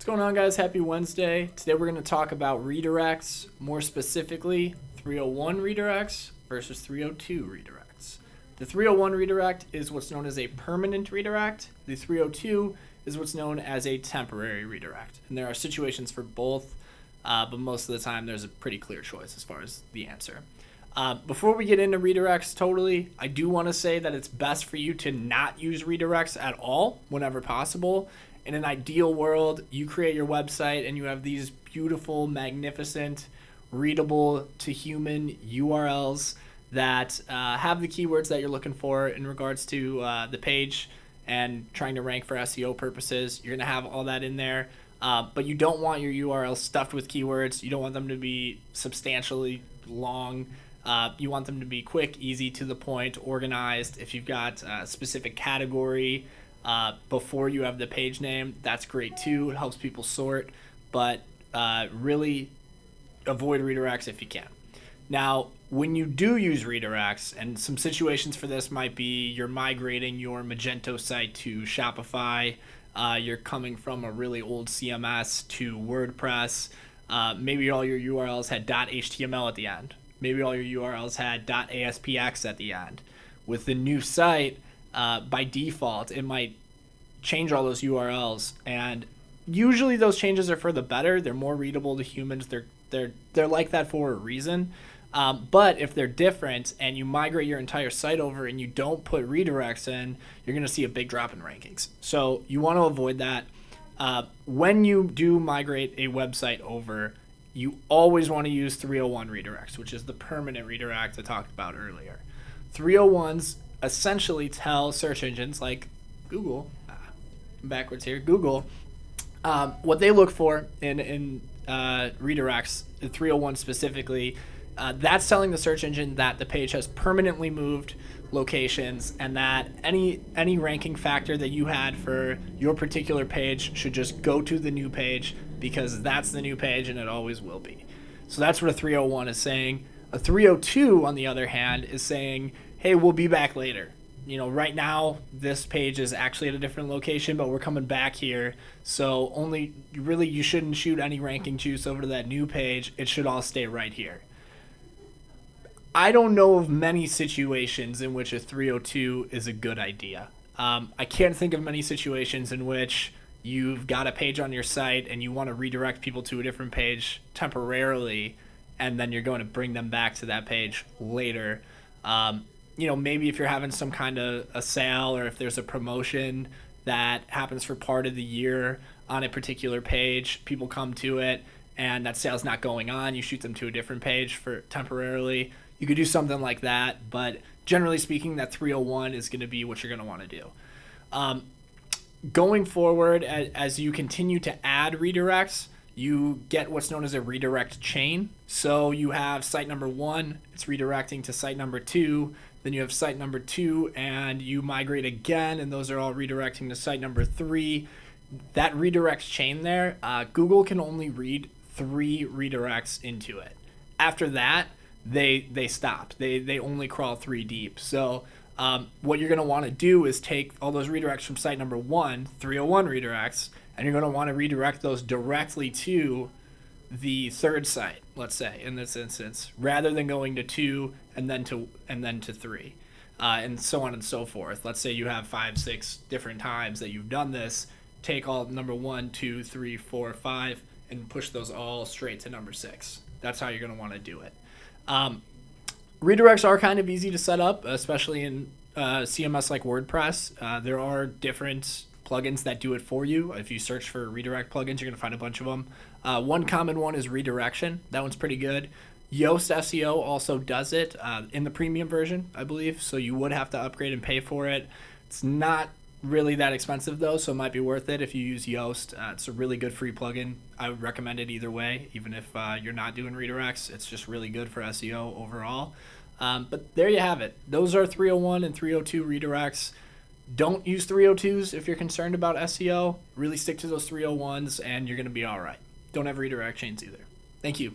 What's going on, guys? Happy Wednesday. Today we're going to talk about redirects, more specifically 301 redirects versus 302 redirects. The 301 redirect is what's known as a permanent redirect. The 302 is what's known as a temporary redirect. And there are situations for both, but most of the time there's a pretty clear choice as far as the answer. Before we get into redirects totally, I do want to say that it's best for you to not use redirects at all whenever possible. In an ideal world, you create your website and you have these beautiful, magnificent, readable to human URLs that have the keywords that you're looking for in regards to the page and trying to rank for SEO purposes. You're going to have all that in there, but you don't want your URLs stuffed with keywords. You don't want them to be substantially long. You want them to be quick, easy, to the point, organized. If you've got a specific category before you have the page name, that's great too. It helps people sort, but really avoid redirects if you can. Now, when you do use redirects, and some situations for this might be you're migrating your Magento site to Shopify, you're coming from a really old CMS to WordPress, maybe all your URLs had .html at the end. Maybe all your URLs had .aspx at the end. With the new site, by default, it might change all those URLs, and usually those changes are for the better. They're more readable to humans. They're like that for a reason. But if they're different and you migrate your entire site over and you don't put redirects in, you're going to see a big drop in rankings. So you want to avoid that. When you do migrate a website over, you always want to use 301 redirects, which is the permanent redirect I talked about earlier. 301s essentially tell search engines like Google, Google, what they look for in redirects, in 301 specifically. That's telling the search engine that the page has permanently moved locations and that any ranking factor that you had for your particular page should just go to the new page because that's the new page and it always will be. So that's what a 301 is saying. A 302, on the other hand, is saying, hey, we'll be back later. You know, right now this page is actually at a different location, but we're coming back here. So you shouldn't shoot any ranking juice over to that new page. It should all stay right here. I don't know of many situations in which a 302 is a good idea. I can't think of many situations in which you've got a page on your site and you want to redirect people to a different page temporarily, and then you're going to bring them back to that page later. Maybe if you're having some kind of a sale or if there's a promotion that happens for part of the year on a particular page, people come to it and that sale's not going on, you shoot them to a different page for temporarily. You could do something like that, but generally speaking, that 301 is going to be what you're going to want to do. Going forward, as you continue to add redirects, you get what's known as a redirect chain. So you have site number 1, it's redirecting to site number 2, then you have site number 2, and you migrate again, and those are all redirecting to site number 3. That redirect chain there, Google can only read 3 redirects into it. After that, they stop. They only crawl 3 deep. So what you're going to want to do is take all those redirects from site number 1, 301 redirects, and you're going to want to redirect those directly to the third site, let's say, in this instance, rather than going to 2 and then to 3, and so on and so forth. Let's say you have 5, 6 different times that you've done this. Take all number 1, 2, 3, 4, 5, and push those all straight to number 6. That's how you're going to want to do it. Redirects are kind of easy to set up, especially in CMS like WordPress. There are different plugins that do it for you. If you search for redirect plugins, you're going to find a bunch of them. One common one is Redirection. That one's pretty good. Yoast SEO also does it in the premium version, I believe, so you would have to upgrade and pay for it. It's not really that expensive though, so it might be worth it if you use Yoast. It's a really good free plugin. I would recommend it either way, even if you're not doing redirects. It's just really good for SEO overall. But there you have it. Those are 301 and 302 redirects. Don't use 302s if you're concerned about SEO. Really stick to those 301s and you're going to be all right. Don't have redirect chains either. Thank you.